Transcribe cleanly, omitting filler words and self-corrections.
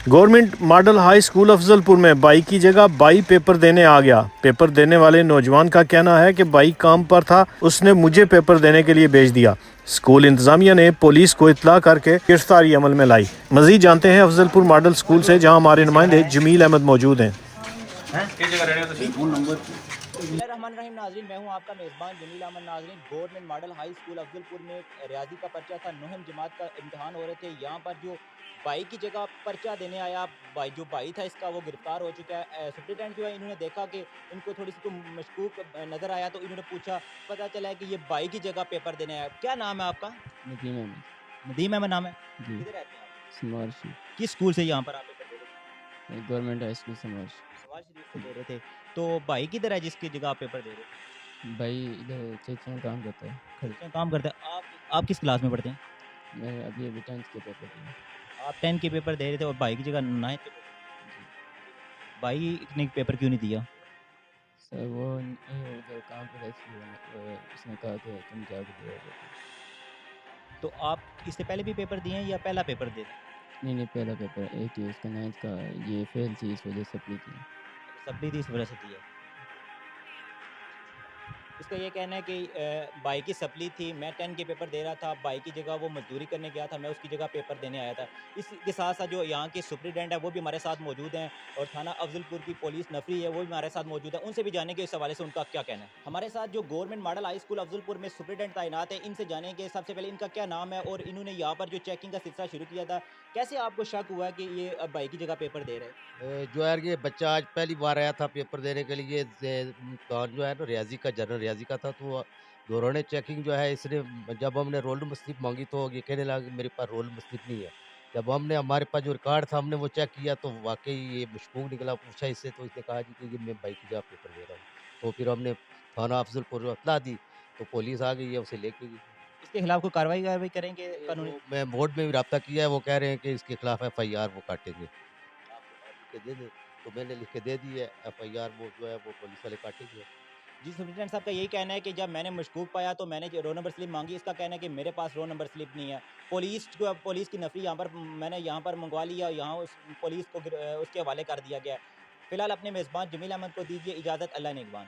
Government model high school Afzalpur में by की जगह बाई पेपर देने आ गया। पेपर देने वाले नौजवान का कहना है कि बाई काम पर था, उसने मुझे पेपर देने के लिए भेज दिया। स्कूल इंतजामिया ने पुलिस को इत्तला करके गिरफ्तारी अमल में लाई। मजीद जानते हैं अफजलपुर मॉडल स्कूल से, जहां हमारे नुमाइंदे जमील अहमद मौजूद हैं। बिस्मिल्लाहिर्रहमानिर्रहीम। नाज़रीन, मैं हूं आपका मेज़बान जमील अहमद। नाज़रीन, government model high school Afzalpur में रियाजी का पर्चा था, 9वीं जमात का इम्तिहान हो रहे थे। यहाँ पर जो बाई की जगह पर्चा देने आया भाई, जो बाई था इसका, वो गिरफ्तार हो चुका है। सुप्रिटेंडेंट जो है, इन्होंने देखा कि इनको थोड़ी सी तो मशकूक नज़र आया, तो इन्होंने पूछा, पता चला है कि ये बाई की जगह पेपर देने आया। क्या नाम है आपका? नदीम अहमद। नदीम अहमद नाम है। जी। किधर रहते हैं आप? समार शरीफ। किस स्कूल से यहाँ पर आप पेपर दे रहे थे? गवर्नमेंट हाई स्कूल समार नवाज शरीफ से दे रहे थे। तो भाई किधर है जिसकी जगह आप पेपर दे रहे थे? शरीफ। भाई इधर चेक में काम करता है, खड़े। अच्छा, काम करते हैं आप किस क्लास में पढ़ते हैं? मैं अभी 10th के पेपर दिए। आप 10 के पेपर दे रहे थे और भाई की जगह 9th के पेपर जी। भाई ने पेपर क्यों नहीं दिया? सर वो उधर काम पे था, इसलिए उसने कहा कि तुम जाके दे आओ। तो आप इससे पहले भी पेपर दिए हैं या पहला पेपर दे रहे हैं? नहीं नहीं, पहला पेपर 8 ईयर्स का 9th का ये फेल थी, इस वजह से सप्ली थी। अच्छा, सप्ली थी इस वजह से दिया। इसका ये कहना है कि भाई की सप्ली थी, मैं 10 के पेपर दे रहा था, भाई की जगह वो मजदूरी करने गया था, मैं उसकी जगह पेपर देने आया था। इसके साथ साथ जो यहाँ के सुप्रिटेंडेंट है वो भी हमारे साथ मौजूद हैं, और थाना अफजलपुर की पुलिस नफरी है वो भी हमारे साथ मौजूद है। उनसे भी जानेंगे इस हवाले से उनका क्या कहना है। हमारे साथ जो government model high school Afzalpur में सुप्रिटेंडेंट तैनात है, इनसे जानेंगे सबसे पहले इनका क्या नाम है और इन्होंने यहाँ पर जो चेकिंग का सिलसिला शुरू किया था, कैसे आपको शक हुआ कि ये भाई की जगह पेपर दे रहे हैं? जो है ये बच्चा आज पहली बार आया था पेपर देने के लिए। इम्तिहान जो है ना रियाजी का, जनरल रियाजी का था, तो दोनों ने चेकिंग जो है इसने, जब हमने रोल नंबर स्लिप मांगी तो ये कहने लगा कि मेरे पास रोल नंबर स्लिप नहीं है। जब हमने, हमारे पास जो रिकॉर्ड था, हमने वो चेक किया तो वाकई ये मशकूक निकला। पूछा इससे तो इसने कहा जी कि ये मैं भाई की जगह पेपर दे रहा हूँ। तो फिर हमने थाना अफजलपुर को इत्तला दी, तो पुलिस आ गई है, उसे लेके गई। इसके खिलाफ कोई कार्रवाई करेंगे कानूनी? मैं बोर्ड में भी रब्ता किया है, वो कह रहे हैं कि इसके खिलाफ FIR वो काटेंगे। आप लिख के दे दें, तो मैंने लिख के दे दी है। FIR वो जो है वो पुलिस वाले काटेंगे। जी, सुप्रिटेंडेंट साहब का यही कहना है कि जब मैंने मशकूक पाया तो मैंने जो रोल नंबर स्लिप मांगी, इसका कहना है कि मेरे पास रोल नंबर स्लिप नहीं है। पुलिस की नफरी यहाँ पर मैंने यहाँ पर मंगवा लिया, यहाँ उस पुलिस को उसके हवाले कर दिया गया है। फिलहाल अपने मेज़बान जमील अहमद को दीजिए इजाज़त। अल्लाह निगहबान।